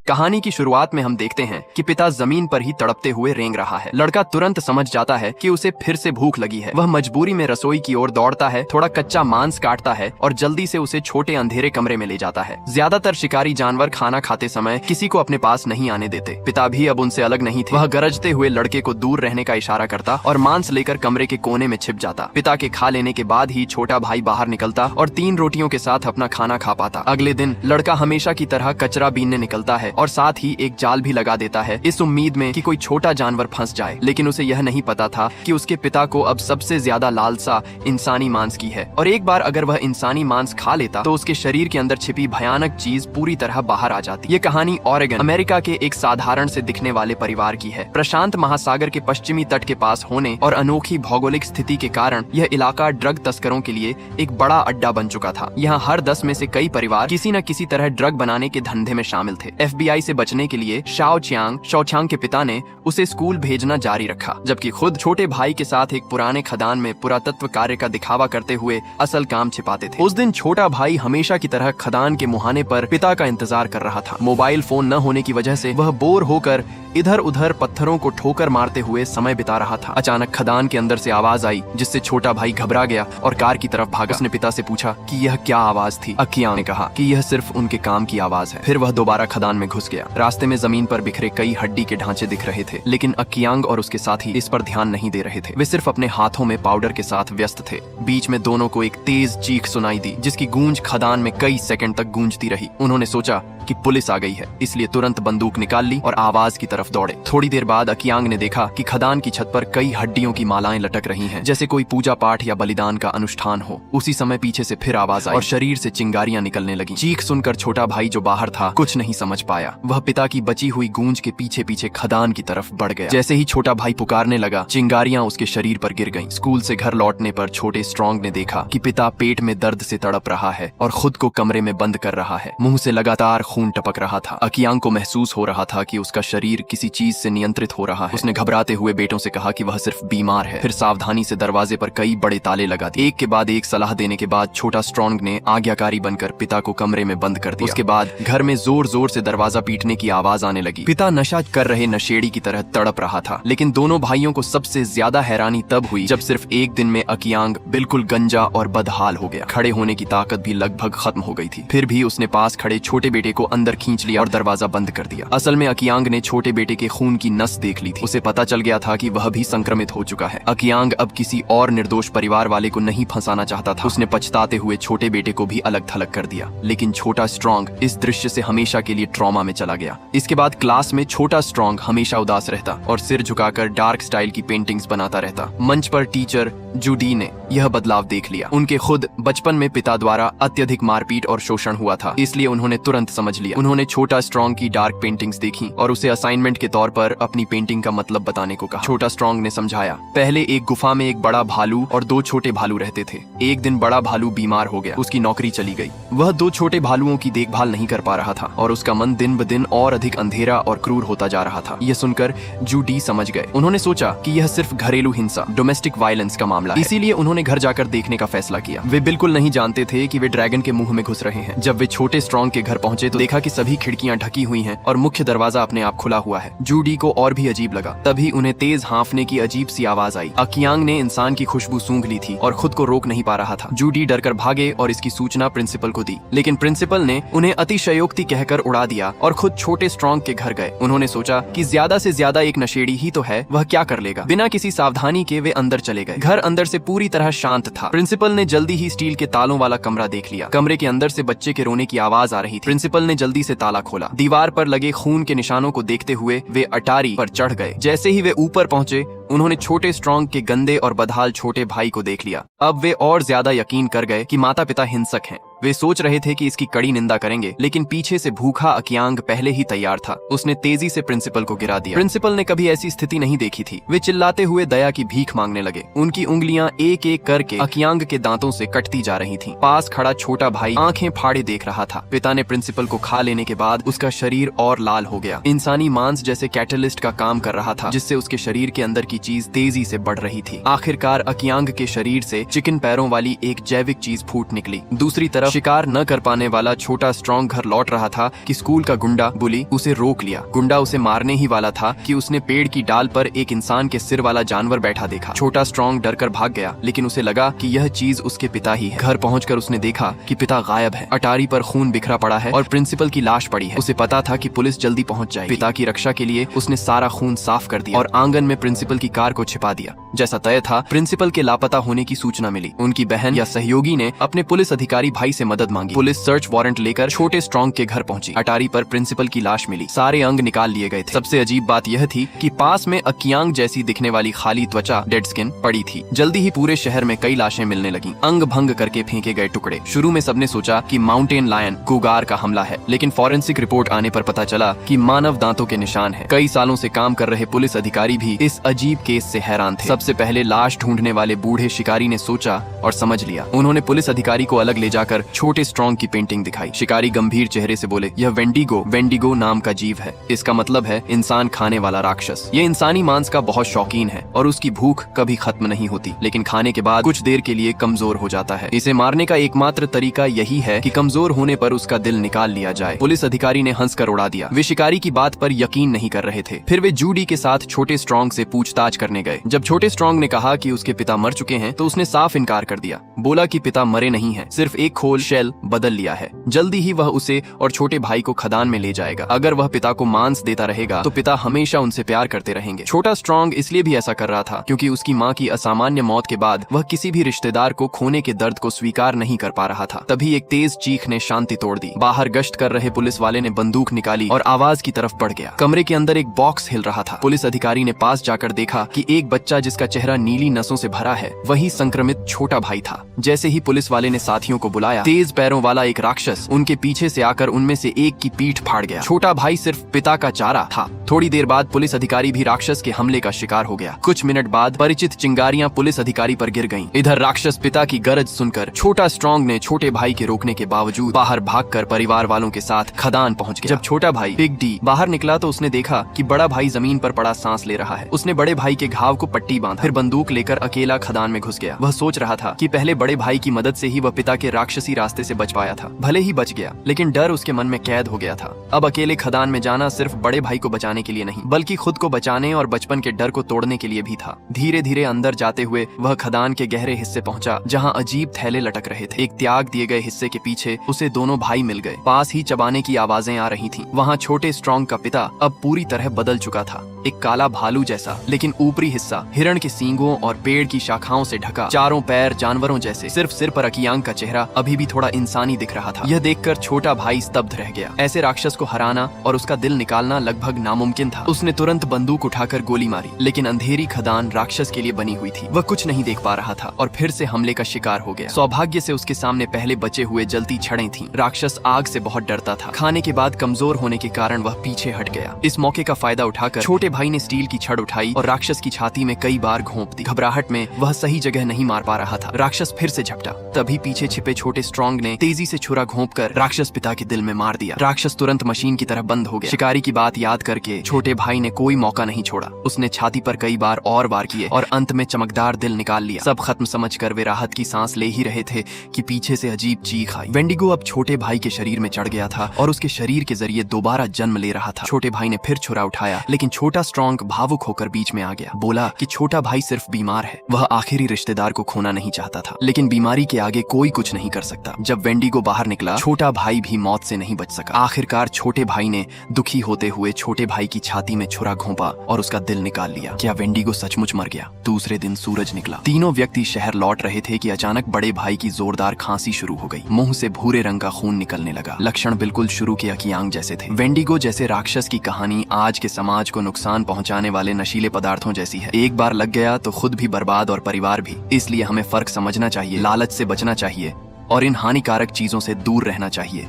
कहानी की शुरुआत में हम देखते हैं कि पिता जमीन पर ही तड़पते हुए रेंग रहा है। लड़का तुरंत समझ जाता है कि उसे फिर से भूख लगी है। वह मजबूरी में रसोई की ओर दौड़ता है, थोड़ा कच्चा मांस काटता है और जल्दी से उसे छोटे अंधेरे कमरे में ले जाता है। ज्यादातर शिकारी जानवर खाना खाते समय किसी को अपने पास नहीं आने देते। पिता भी अब उनसे अलग नहीं थे। वह गरजते हुए लड़के को दूर रहने का इशारा करता और मांस लेकर कमरे के कोने में छिप जाता। पिता के खा लेने के बाद ही छोटा भाई बाहर निकलता और 3 रोटियों के साथ अपना खाना खा पाता। अगले दिन लड़का हमेशा की तरह कचरा बीनने निकलता है और साथ ही एक जाल भी लगा देता है, इस उम्मीद में कि कोई छोटा जानवर फंस जाए। लेकिन उसे यह नहीं पता था कि उसके पिता को अब सबसे ज्यादा लालसा इंसानी मांस की है और एक बार अगर वह इंसानी मांस खा लेता तो उसके शरीर के अंदर छिपी भयानक चीज पूरी तरह बाहर आ जाती। ये कहानी ओरेगन अमेरिका के एक साधारण से दिखने वाले परिवार की है। प्रशांत महासागर के पश्चिमी तट के पास होने और अनोखी भौगोलिक स्थिति के कारण यह इलाका ड्रग तस्करों के लिए एक बड़ा अड्डा बन चुका था। यहाँ हर 10 में से कई परिवार किसी न किसी तरह ड्रग बनाने के धंधे में शामिल थे। FBI से बचने के लिए शाओ चांग के पिता ने उसे स्कूल भेजना जारी रखा, जबकि खुद छोटे भाई के साथ एक पुराने खदान में पुरातत्व कार्य का दिखावा करते हुए असल काम छिपाते थे। उस दिन छोटा भाई हमेशा की तरह खदान के मुहाने पर पिता का इंतजार कर रहा था। मोबाइल फोन न होने की वजह से वह बोर होकर इधर उधर पत्थरों को ठोकर मारते हुए समय बिता रहा था। अचानक खदान के अंदर से आवाज आई, जिससे छोटा भाई घबरा गया और कार की तरफ भागा। उसने पिता से पूछा कि यह क्या आवाज थी। अकियांग ने कहा कि यह सिर्फ उनके काम की आवाज है। फिर वह दोबारा खदान में घुस गया। रास्ते में जमीन पर बिखरे कई हड्डी के ढांचे दिख रहे थे, लेकिन अकियांग और उसके साथी इस पर ध्यान नहीं दे रहे थे। वे सिर्फ अपने हाथों में पाउडर के साथ व्यस्त थे। बीच में दोनों को एक तेज चीख सुनाई दी, जिसकी गूंज खदान में कई सेकंड तक गूंजती रही। उन्होंने सोचा कि पुलिस आ गई है, इसलिए तुरंत बंदूक निकाल ली और आवाज की तरफ दौड़े। थोड़ी देर बाद अकियांग ने देखा कि खदान की छत पर कई हड्डियों की मालाएं लटक रही हैं, जैसे कोई पूजा पाठ या बलिदान का अनुष्ठान हो। उसी समय पीछे से फिर आवाज आई और शरीर से चिंगारियां निकलने लगी। चीख सुनकर छोटा भाई जो बाहर था कुछ नहीं समझ पाया। वह पिता की बची हुई गूंज के पीछे पीछे खदान की तरफ बढ़ गया। जैसे ही छोटा भाई पुकारने लगा, चिंगारियां उसके शरीर पर गिर गईं। स्कूल से घर लौटने पर छोटे स्ट्रॉन्ग ने देखा कि पिता पेट में दर्द से तड़प रहा है और खुद को कमरे में बंद कर रहा है। मुंह से लगातार खून टपक रहा था। अकियांग को महसूस हो रहा था कि उसका शरीर किसी चीज से नियंत्रित हो रहा है। उसने घबराते हुए बेटों से कहा कि वह सिर्फ बीमार है। फिर सावधानी से दरवाजे पर कई बड़े ताले लगा दिए। एक के बाद एक सलाह देने के बाद छोटा स्ट्रॉन्ग ने आज्ञाकारी बनकर पिता को कमरे में बंद कर दिया। उसके बाद घर में जोर जोर से दरवाजा पीटने की आवाज आने लगी। पिता नशा कर रहे नशेड़ी की तरह तड़प रहा था, लेकिन दोनों भाइयों को सबसे ज्यादा हैरानी तब हुई जब सिर्फ एक दिन में अकियांग बिल्कुल गंजा और बदहाल हो गया। खड़े होने की ताकत भी लगभग खत्म हो गई थी। फिर भी उसने पास खड़े छोटे बेटे को अंदर खींच लिया और दरवाजा बंद कर दिया। असल में अकियांग ने छोटे बेटे के खून की नस देख ली थी। उसे पता चल गया था कि वह भी संक्रमित हो चुका है। अकियांग अब किसी और निर्दोष परिवार वाले को नहीं फंसाना चाहता था। उसने पछताते हुए छोटे बेटे को भी अलग थलग कर दिया। लेकिन छोटा स्ट्रॉन्ग इस दृश्य से हमेशा के लिए ट्रॉमा में चला गया। इसके बाद क्लास में छोटा स्ट्रॉन्ग हमेशा उदास रहता और सिर झुकाकर डार्क स्टाइल की पेंटिंग्स बनाता रहता। मंच पर टीचर जूडी ने यह बदलाव देख लिया। उनके खुद बचपन में पिता द्वारा अत्यधिक मारपीट और शोषण हुआ था, इसलिए उन्होंने तुरंत समझ लिया। उन्होंने छोटा स्ट्रॉन्ग की डार्क पेंटिंग्स देखी और उसे असाइनमेंट के तौर पर अपनी पेंटिंग का मतलब बताने को कहा। छोटा स्ट्रॉन्ग ने समझाया, पहले एक गुफा में एक बड़ा भालू और 2 छोटे भालू रहते थे। एक दिन बड़ा भालू बीमार हो गया, उसकी नौकरी चली गई। वह 2 छोटे भालुओं की देखभाल नहीं कर पा रहा था और उसका मन दिन ब दिन और अधिक अंधेरा और क्रूर होता जा रहा था। यह सुनकर जूडी समझ गए। उन्होंने सोचा कि यह सिर्फ घरेलू हिंसा, डोमेस्टिक वायलेंस का मामला है, इसीलिए उन्होंने घर जाकर देखने का फैसला किया। वे बिल्कुल नहीं जानते थे कि वे ड्रैगन के मुंह में घुस रहे हैं। जब वे छोटे स्ट्रॉन्ग के घर पहुंचे तो देखा कि सभी खिड़कियां ढकी हुई हैं और मुख्य दरवाजा अपने आप खुला हुआ है। जूडी को और भी अजीब लगा। तभी उन्हें तेज हांफने की अजीब सी आवाज आई। अकियांग ने इंसान की खुशबू सूंघ ली थी और खुद को रोक नहीं पा रहा था। जूडी डरकर भागे और इसकी सूचना प्रिंसिपल को दी, लेकिन प्रिंसिपल ने उन्हें अतिशयोक्ति कहकर उड़ा दिया और खुद छोटे स्ट्रॉन्ग के घर गए। उन्होंने सोचा कि ज्यादा से ज्यादा एक नशेड़ी ही तो है, वह क्या कर लेगा। बिना किसी सावधानी के वे अंदर चले गए। घर अंदर से पूरी तरह शांत था। प्रिंसिपल ने जल्दी ही स्टील के तालों वाला कमरा देख लिया। कमरे के अंदर से बच्चे के रोने की आवाज आ रही थी। प्रिंसिपल ने जल्दी से ताला खोला। दीवार पर लगे खून के निशानों को देखते हुए वे अटारी पर चढ़ गए। जैसे ही वे ऊपर पहुंचे, उन्होंने छोटे स्ट्रॉन्ग के गंदे और बदहाल छोटे भाई को देख लिया। अब वे और ज्यादा यकीन कर गए कि माता पिता हिंसक हैं। वे सोच रहे थे कि इसकी कड़ी निंदा करेंगे, लेकिन पीछे से भूखा अकियांग पहले ही तैयार था। उसने तेजी से प्रिंसिपल को गिरा दिया। प्रिंसिपल ने कभी ऐसी स्थिति नहीं देखी थी। वे चिल्लाते हुए दया की भीख मांगने लगे। उनकी उंगलियां एक एक करके अकियांग के दांतों से कटती जा रही थीं। पास खड़ा छोटा भाई आंखें फाड़े देख रहा था। पिता ने प्रिंसिपल को खा लेने के बाद उसका शरीर और लाल हो गया। इंसानी मांस जैसे कैटलिस्ट का काम कर रहा था, जिससे उसके शरीर के अंदर की की चीज तेजी से बढ़ रही थी। आखिरकार अकियांग के शरीर से चिकन पैरों वाली एक जैविक चीज फूट निकली। दूसरी तरफ शिकार न कर पाने वाला छोटा स्ट्रॉन्ग घर लौट रहा था कि स्कूल का गुंडा बुली उसे रोक लिया। गुंडा उसे मारने ही वाला था कि उसने पेड़ की डाल पर एक इंसान के सिर वाला जानवर बैठा देखा। छोटा स्ट्रॉन्ग डरकर भाग गया, लेकिन उसे लगा कि यह चीज उसके पिता ही है। घर पहुंचकर उसने देखा कि पिता गायब है। अटारी पर खून बिखरा पड़ा है और प्रिंसिपल की लाश पड़ी है। उसे पता था कि पुलिस जल्दी पहुंच जाएगी। पिता की रक्षा के लिए उसने सारा खून साफ कर दिया और आंगन में प्रिंसिपल की कार को छिपा दिया। जैसा तय था, प्रिंसिपल के लापता होने की सूचना मिली। उनकी बहन या सहयोगी ने अपने पुलिस अधिकारी भाई से मदद मांगी। पुलिस सर्च वारंट लेकर छोटे स्ट्रॉन्ग के घर पहुंची। अटारी पर प्रिंसिपल की लाश मिली। सारे अंग निकाल लिए गए थे। सबसे अजीब बात यह थी कि पास में अकियांग जैसी दिखने वाली खाली त्वचा डेड स्किन पड़ी थी। जल्दी ही पूरे शहर में कई लाशें मिलने लगी, अंग भंग करके फेंके गए टुकड़े। शुरू में सबने सोचा कि माउंटेन लायन कुगार का हमला है, लेकिन फॉरेंसिक रिपोर्ट आने पर पता चला कि मानव दांतों के निशान है। कई सालों से काम कर रहे पुलिस अधिकारी भी इस अजीब केस से हैरान थे। सबसे पहले लाश ढूंढने वाले बूढ़े शिकारी ने सोचा और समझ लिया। उन्होंने पुलिस अधिकारी को अलग ले जाकर छोटे स्ट्रॉन्ग की पेंटिंग दिखाई। शिकारी गंभीर चेहरे से बोले, यह वेंडिगो नाम का जीव है। इसका मतलब है इंसान खाने वाला राक्षस। ये इंसानी मांस का बहुत शौकीन है और उसकी भूख कभी खत्म नहीं होती, लेकिन खाने के बाद कुछ देर के लिए कमजोर हो जाता है। इसे मारने का एकमात्र तरीका यही है कि कमजोर होने पर उसका दिल निकाल लिया जाए। पुलिस अधिकारी ने हंसकर उड़ा दिया। वे शिकारी की बात पर यकीन नहीं कर रहे थे। फिर वे जूडी के साथ छोटे स्ट्रॉन्ग से पूछताछ करने गए। जब छोटे स्ट्रॉन्ग ने कहा कि उसके पिता मर चुके हैं, तो उसने साफ इनकार कर दिया। बोला कि पिता मरे नहीं हैं, सिर्फ एक खोल शेल बदल लिया है। जल्दी ही वह उसे और छोटे भाई को खदान में ले जाएगा। अगर वह पिता को मांस देता रहेगा तो पिता हमेशा उनसे प्यार करते रहेंगे। छोटा स्ट्रॉन्ग इसलिए भी ऐसा कर रहा था क्योंकि उसकी माँ की असामान्य मौत के बाद वह किसी भी रिश्तेदार को खोने के दर्द को स्वीकार नहीं कर पा रहा था। तभी एक तेज चीख ने शांति तोड़ दी। बाहर गश्त कर रहे पुलिस वाले ने बंदूक निकाली और आवाज की तरफ बढ़ गया। कमरे के अंदर एक बॉक्स हिल रहा था। पुलिस अधिकारी ने पास जाकर देखा कि एक बच्चा जिसका चेहरा नीली नसों से भरा है, वही संक्रमित छोटा भाई था। जैसे ही पुलिस वाले ने साथियों को बुलाया, तेज पैरों वाला एक राक्षस उनके पीछे से आकर उनमें से एक की पीठ फाड़ गया। छोटा भाई सिर्फ पिता का चारा था। थोड़ी देर बाद पुलिस अधिकारी भी राक्षस के हमले का शिकार हो गया। कुछ मिनट बाद परिचित चिंगारियां पुलिस अधिकारी पर गिर गईं। इधर राक्षस पिता की गरज सुनकर छोटा स्ट्रॉन्ग ने छोटे भाई के रोकने के बावजूद बाहर भागकर परिवार वालों के साथ खदान पहुंच गया। जब छोटा भाई बिग डी बाहर निकला तो उसने देखा कि बड़ा भाई जमीन पर पड़ा सांस ले रहा है। उसने बड़े भाई के घाव को पट्टी बांधा, फिर बंदूक लेकर अकेला खदान में घुस गया। वह सोच रहा था कि पहले बड़े भाई की मदद से ही वह पिता के राक्षसी रास्ते से बच पाया था। भले ही बच गया, लेकिन डर उसके मन में कैद हो गया था। अब अकेले खदान में जाना सिर्फ बड़े भाई को बचाने के लिए नहीं, बल्कि खुद को बचाने और बचपन के डर को तोड़ने के लिए भी था। धीरे धीरे अंदर जाते हुए वह खदान के गहरे हिस्से पहुंचा, जहां अजीब थैले लटक रहे थे। एक त्याग दिए गए हिस्से के पीछे उसे दोनों भाई मिल गए। पास ही चबाने की आवाजें आ रही थीं। वहां छोटे स्ट्रॉन्ग का पिता अब पूरी तरह बदल चुका था। एक काला भालू जैसा, लेकिन ऊपरी हिस्सा हिरण के सींगों और पेड़ की शाखाओं से ढका, चारों पैर जानवरों जैसे। सिर्फ सिर पर अकियांग का चेहरा अभी भी थोड़ा इंसानी दिख रहा था। यह देखकर छोटा भाई स्तब्ध रह गया। ऐसे राक्षस को हराना और उसका दिल निकालना लगभग नामुमकिन था। उसने तुरंत बंदूक उठाकर गोली मारी, लेकिन अंधेरी खदान राक्षस के लिए बनी हुई थी। वह कुछ नहीं देख पा रहा था और फिर से हमले का शिकार हो गया। सौभाग्य से उसके सामने पहले बचे हुए जलती छड़ें थीं। राक्षस आग से बहुत डरता था। खाने के बाद कमजोर होने के कारण वह पीछे हट गया। इस मौके का फायदा उठाकर छोटे भाई ने स्टील की छड़ उठाई और राक्षस की छाती में कई बार घोंप दी। घबराहट में वह सही जगह नहीं मार पा रहा था। राक्षस फिर से झपटा। तभी पीछे छिपे छोटे स्ट्रॉन्ग ने तेजी से छुरा घोंपकर राक्षस पिता के दिल में मार दिया। राक्षस तुरंत मशीन की तरह बंद हो गया। शिकारी की बात याद करके छोटे भाई ने कोई मौका नहीं छोड़ा। उसने छाती पर कई बार और वार किए और अंत में चमकदार दिल निकाल लिया। सब खत्म समझकर वे राहत की सांस ले ही रहे थे कि पीछे से अजीब चीख आई। वेंडिगो अब छोटे भाई के शरीर में चढ़ गया था और उसके शरीर के जरिए दोबारा जन्म ले रहा था। छोटे भाई ने फिर छुरा उठाया, लेकिन छोटा स्ट्रॉन्ग भावुक होकर बीच में आ गया। बोला कि छोटा भाई सिर्फ बीमार है। वह आखिरी रिश्तेदार को खोना नहीं चाहता था, लेकिन बीमारी के आगे कोई कुछ नहीं कर सकता। जब वेंडिगो बाहर निकला, छोटा भाई भी मौत से नहीं बच सका। आखिरकार छोटे भाई ने दुखी होते हुए छोटे भाई की छाती में छुरा घोंपा और उसका दिल निकाल लिया। क्या वेंडिगो सचमुच मर गया? दूसरे दिन सूरज निकला। तीनों व्यक्ति शहर लौट रहे थे कि अचानक बड़े भाई की जोरदार खांसी शुरू हो गई। मुंह से भूरे रंग का खून निकलने लगा। लक्षण बिल्कुल शुरू के अकियांग जैसे थे। वेंडिगो जैसे राक्षस की कहानी आज के समाज को नुकसान पहुंचाने वाले नशीले पदार्थों जैसी है। एक बार लग गया तो खुद भी बर्बाद और परिवार भी। इसलिए हमें फर्क समझना चाहिए, लालच से बचना चाहिए और इन हानिकारक चीजों से दूर रहना चाहिए।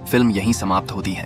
फिल्म यहीं समाप्त होती है।